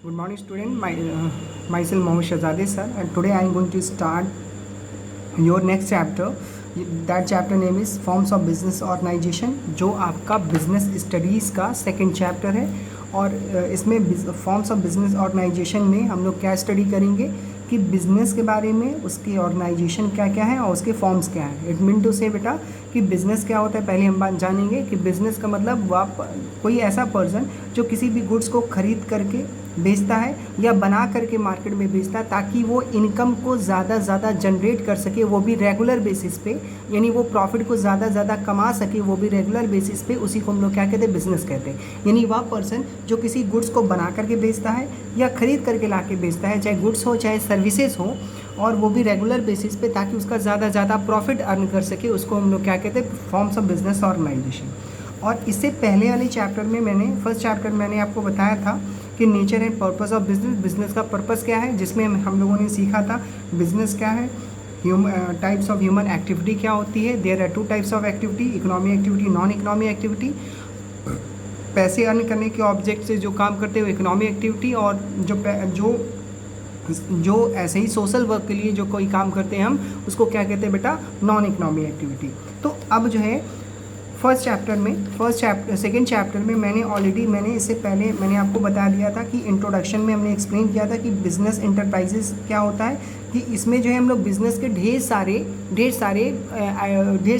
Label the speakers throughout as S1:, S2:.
S1: Good morning, student. Myself Mohammed Shahzade sir, and today I am going to start your next chapter. That chapter name is Forms of Business Organization, जो आपका business studies का second chapter है। और इसमें forms of business organisation में हम लोग क्या स्टडी करेंगे कि बिज़नेस के बारे में, उसकी ऑर्गेनाइजेशन क्या क्या है और उसके फॉर्म्स क्या हैं। इट मीन टू से बेटा कि बिज़नेस क्या होता है, पहले हम बात जानेंगे कि बिज़नेस का मतलब कोई ऐसा पर्सन जो किसी भी गुड्स को ख़रीद करके बेचता है या बना करके मार्केट में बेचता है ताकि वो इनकम को ज़्यादा जनरेट कर सके, वो भी रेगुलर बेसिस पे, यानी वो प्रॉफिट को ज़्यादा कमा सके, वो भी रेगुलर बेसिस पे। उसी को हम लोग क्या कहते हैं, बिज़नेस कहते हैं। यानी वह पर्सन जो किसी गुड्स को बना करके बेचता है या ख़रीद करके ला के बेचता है, चाहे गुड्स हो चाहे सर्विसेज हो, और वो भी रेगुलर बेसिस पे ताकि उसका ज़्यादा प्रॉफिट अर्न कर सके, उसको हम लोग क्या कहते हैं, फॉर्म्स ऑफ बिजनेस ऑर्गेनाइजेशन। और इससे पहले वाले चैप्टर में फर्स्ट चैप्टर में मैंने आपको बताया था कि nature and purpose of business, business का पर्पस क्या है, जिसमें हम लोगों ने सीखा था बिजनेस क्या है, टाइप्स ऑफ ह्यूमन एक्टिविटी क्या होती है। There are two types of activity, economy activity, non economy activity. पैसे अर्न करने के ऑब्जेक्ट से जो काम करते हैं वो इकोनॉमी एक्टिविटी, और जो ऐसे ही सोशल वर्क के लिए जो कोई काम करते हैं हम उसको क्या कहते हैं बेटा, नॉन इकोनॉमी एक्टिविटी। तो अब जो है सेकेंड चैप्टर में मैंने इससे पहले मैंने आपको बता दिया था कि इंट्रोडक्शन में हमने एक्सप्लेन किया था कि बिज़नेस इंटरप्राइजेस क्या होता है, कि इसमें जो है हम लोग बिज़नेस के ढेर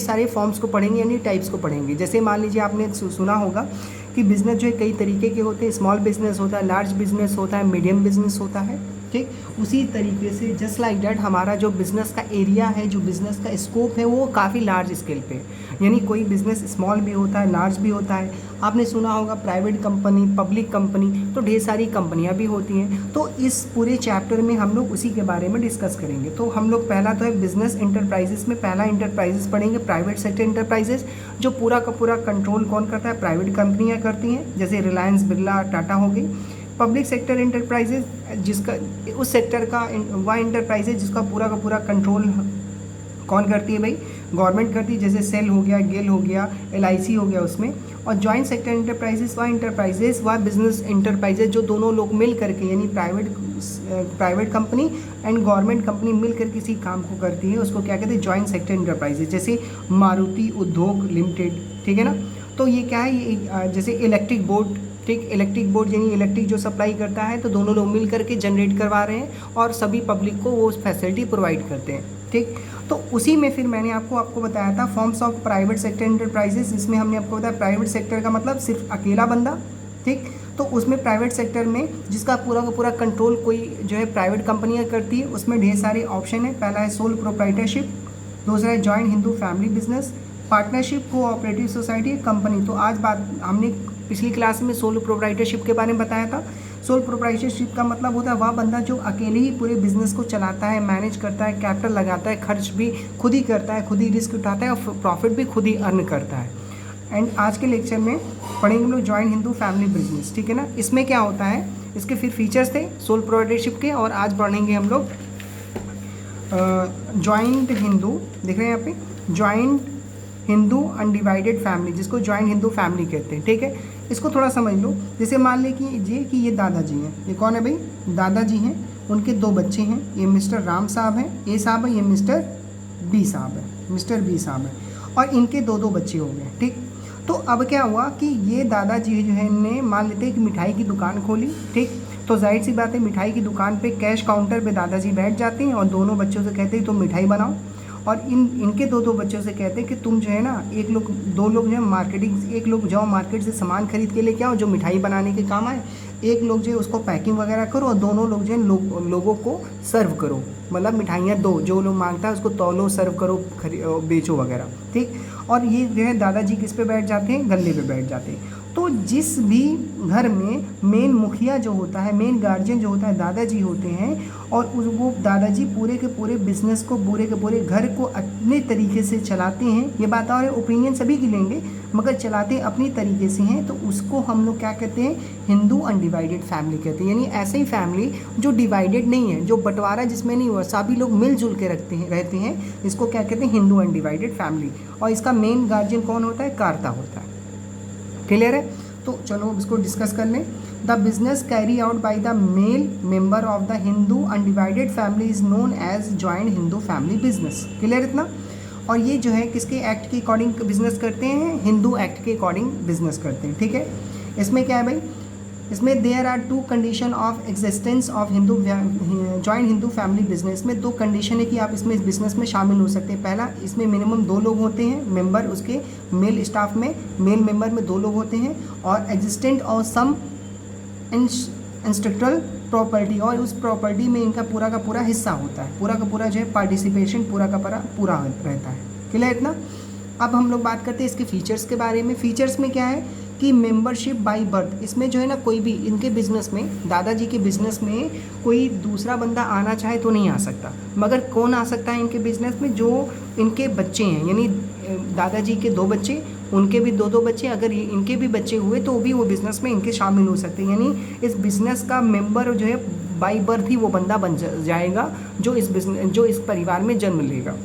S1: सारे फॉर्म्स को पढ़ेंगे, यानी टाइप्स को पढ़ेंगे। जैसे मान लीजिए आपने सुना होगा कि बिज़नेस जो है कई तरीके के होते हैं, स्मॉल बिज़नेस होता है, लार्ज बिज़नेस होता है, मीडियम बिज़नेस होता है, ठीक। उसी तरीके से जस्ट लाइक डैट हमारा जो बिज़नेस का एरिया है, जो बिज़नेस का स्कोप है, वो काफ़ी लार्ज स्केल पे, यानी कोई बिज़नेस स्मॉल भी होता है, लार्ज भी होता है। आपने सुना होगा प्राइवेट कंपनी, पब्लिक कंपनी, तो ढेर सारी कंपनियां भी होती हैं। तो इस पूरे चैप्टर में हम लोग उसी के बारे में डिस्कस करेंगे। तो हम लोग पहला तो है बिज़नेस इंटरप्राइजेस में पहला इंटरप्राइजेस पढ़ेंगे, प्राइवेट सेक्टर इंटरप्राइजेस, जो पूरा का पूरा कंट्रोल कौन करता है, प्राइवेट कंपनियाँ करती हैं, जैसे रिलायंस, बिरला, टाटा हो गई। पब्लिक सेक्टर इंटरप्राइजेज, जिसका उस सेक्टर का वह इंटरप्राइजेज जिसका पूरा का पूरा कंट्रोल कौन करती है भाई, गवर्नमेंट करती है, जैसे सेल हो गया, गेल हो गया, LIC हो गया उसमें। और जॉइंट सेक्टर इंटरप्राइजेस वह बिजनेस इंटरप्राइजेज जो दोनों लोग मिल करके, यानी private company and government company मिलकर किसी काम को करती है, उसको क्या कहते हैं, जॉइंट सेक्टर इंटरप्राइजेज। जैसे मारुति उद्योग लिमिटेड, ठीक है ना। तो ये क्या है, ये जैसे इलेक्ट्रिक बोर्ड, ठीक, इलेक्ट्रिक बोर्ड यानी इलेक्ट्रिक जो सप्लाई करता है, तो दोनों लोग मिल करके जनरेट करवा रहे हैं और सभी पब्लिक को वो फैसिलिटी प्रोवाइड करते हैं, ठीक। तो उसी में फिर मैंने आपको बताया था forms of private sector enterprises. इसमें हमने आपको बताया प्राइवेट सेक्टर का मतलब सिर्फ अकेला बंदा, ठीक। तो उसमें प्राइवेट सेक्टर में जिसका पूरा का पूरा कंट्रोल कोई जो है प्राइवेट कंपनियाँ करती है, उसमें ढेर सारे ऑप्शन है। पहला है सोल प्रोप्राइटरशिप, दूसरा है joint Hindu family business, partnership, cooperative society, company. तो आज बात हमने पिछली क्लास में सोल प्रोप्राइटरशिप के बारे में बताया था। सोल प्रोप्राइटरशिप का मतलब होता है वह बंदा जो अकेले ही पूरे बिजनेस को चलाता है, मैनेज करता है, कैपिटल लगाता है, खर्च भी खुद ही करता है, खुद ही रिस्क उठाता है और प्रॉफिट भी खुद ही अर्न करता है। एंड आज के लेक्चर में पढ़ेंगे हम लोग जॉइंट हिंदू फैमिली बिजनेस, ठीक है ना। इसमें क्या होता है, इसके फिर फीचर्स थे सोल प्रोप्राइटरशिप के, और आज पढ़ेंगे हम लोग जॉइंट हिंदू, देख रहे हैं यहाँ पे, जॉइंट हिंदू अनडिवाइडेड फैमिली, जिसको जॉइंट हिंदू फैमिली कहते हैं, ठीक है। इसको थोड़ा समझ लो। जैसे मान ले कि ये दादाजी हैं, ये कौन है भाई, दादाजी हैं, उनके दो बच्चे हैं, ये मिस्टर राम साहब हैं, ए साहब है, ये मिस्टर बी साहब है, और इनके दो बच्चे हो गए, ठीक। तो अब क्या हुआ कि ये दादाजी जो है, इनने मान लेते हैं कि मिठाई की दुकान खोली, ठीक। तो जाहिर सी बात है, मिठाई की दुकान पे कैश काउंटर पे दादाजी बैठ जाते हैं और दोनों बच्चों से कहते हैं तुम मिठाई बनाओ, और इनके दो बच्चों से कहते हैं कि तुम जो है ना, दो लोग जो है मार्केटिंग, एक लोग जाओ मार्केट से सामान खरीद के लेके आओ जो मिठाई बनाने के काम आए, एक लोग जो है उसको पैकिंग वगैरह करो, और दोनों लोग जो है लोगों को सर्व करो, मतलब मिठाइयाँ दो, जो लोग मांगता है उसको तौलो, सर्व करो, बेचो वगैरह, ठीक। और ये जो है दादाजी किस पे बैठ जाते हैं, गले पे बैठ जाते हैं। तो जिस भी घर में मेन मुखिया जो होता है, मेन गार्जियन जो होता है, दादाजी होते हैं, और वो दादाजी पूरे के पूरे बिजनेस को, पूरे के पूरे घर को अपने तरीके से चलाते हैं। ये बात और ओपिनियन सभी की लेंगे, मगर चलाते अपनी तरीके से हैं, तो उसको हम लोग क्या कहते हैं, हिंदू अनडिवाइडेड फैमिली कहते हैं। यानी ऐसे ही फैमिली जो डिवाइडेड नहीं है, जो बंटवारा जिसमें नहीं हुआ, सभी लोग मिलजुल के रहते हैं, इसको क्या कहते हैं, हिंदू अनडिवाइडेड फैमिली। और इसका मेन गार्जियन कौन होता है, कर्ता होता है। क्लियर है। तो चलो इसको डिस्कस कर लें। The business carry out by the male member of the Hindu undivided family is known as joint Hindu family business. Clear इतना? और ये जो है किसके एक्ट के अकॉर्डिंग बिजनेस करते हैं? हिंदू एक्ट के अकॉर्डिंग बिजनेस करते हैं। ठीक है, इसमें क्या है भाई, इसमें there are 2 condition of existence of Hindu joint Hindu family business में 2 कंडीशन है कि आप इसमें इस बिजनेस में शामिल हो सकते हैं। पहला, इसमें मिनिमम 2 लोग होते हैं मेंबर, उसके मेल स्टाफ में मेल मेंबर में 2 लोग होते हैं, और एग्जिस्टेंट और सम इंस्ट्रक्टरल प्रॉपर्टी, और उस प्रॉपर्टी में इनका पूरा का पूरा हिस्सा होता है, पूरा का पूरा जो है पार्टिसिपेशन पूरा का पूरा रहता है। क्लियर इतना? अब हम लोग बात करते हैं इसके फीचर्स के बारे में। फीचर्स में क्या है कि मेंबरशिप बाय बर्थ, इसमें जो है ना कोई भी इनके बिजनेस में, दादाजी के बिजनेस में कोई दूसरा बंदा आना चाहे तो नहीं आ सकता, मगर कौन आ सकता है इनके बिजनेस में? जो इनके बच्चे हैं, यानी दादाजी के 2 बच्चे, उनके भी 2-2 बच्चे, अगर इनके भी बच्चे हुए तो भी वो बिज़नेस में इनके शामिल हो सकते हैं। यानी इस बिज़नेस का मेंबर जो है बाय बर्थ ही वो बंदा बन जाएगा जो इस परिवार में जन्म लेगा।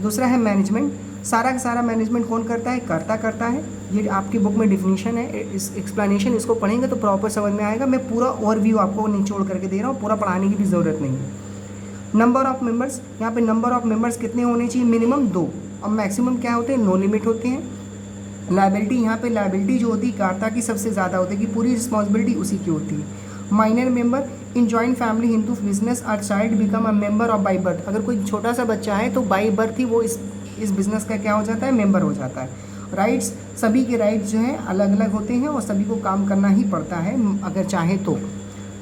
S1: दूसरा है मैनेजमेंट। सारा का सारा मैनेजमेंट कौन करता है? करता है। ये आपकी बुक में डिफिनीशन है, इस एक्सप्लेनेशन इसको पढ़ेंगे तो प्रॉपर समझ में आएगा। मैं पूरा ओवरव्यू आपको निचोड़ करके दे रहा हूँ, पूरा पढ़ाने की भी ज़रूरत नहीं है। नंबर ऑफ़ मेंबर्स, यहाँ पे नंबर ऑफ़ मेंबर्स कितने होने चाहिए? मिनिमम 2, और मैक्सिमम क्या होते हैं? नो लिमिट होते हैं। लायबिलिटी, यहाँ पे लायबिलिटी जो होती है कर्ता की सबसे ज़्यादा होती है कि पूरी रिस्पॉन्सिबिलिटी उसी की होती है। Minor member in joint family Hindu business are child become a member of by birth, अगर कोई छोटा सा बच्चा है तो बाई बर्थ ही वो इस बिज़नेस का क्या हो जाता है? मेंबर हो जाता है। राइट्स, सभी के राइट्स जो हैं अलग अलग होते हैं और सभी को काम करना ही पड़ता है अगर चाहे तो।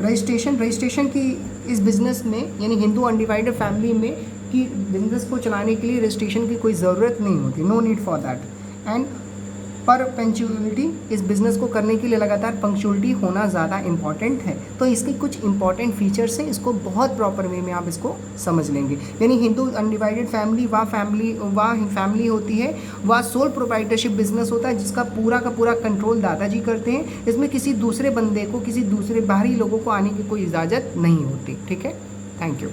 S1: रजिस्ट्रेशन की इस बिज़नेस में, यानी हिंदू अनडिवाइडेड फैमिली में कि बिज़नेस को चलाने के लिए रजिस्ट्रेशन की कोई ज़रूरत नहीं होती, no need for that. And पर पंक्चुअलिटी, इस बिज़नेस को करने के लिए लगातार पंक्चुअलिटी होना ज़्यादा इंपॉर्टेंट है। तो इसके कुछ इंपॉर्टेंट फीचर्स हैं, इसको बहुत प्रॉपर वे में आप इसको समझ लेंगे। यानी हिंदू अनडिवाइडेड फैमिली वह फैमिली होती है, वह सोल प्रोप्राइटरशिप बिजनेस होता है जिसका पूरा का पूरा कंट्रोल दादाजी करते हैं। इसमें किसी दूसरे बंदे को, किसी दूसरे बाहरी लोगों को आने की कोई इजाज़त नहीं होती। ठीक है, थैंक यू।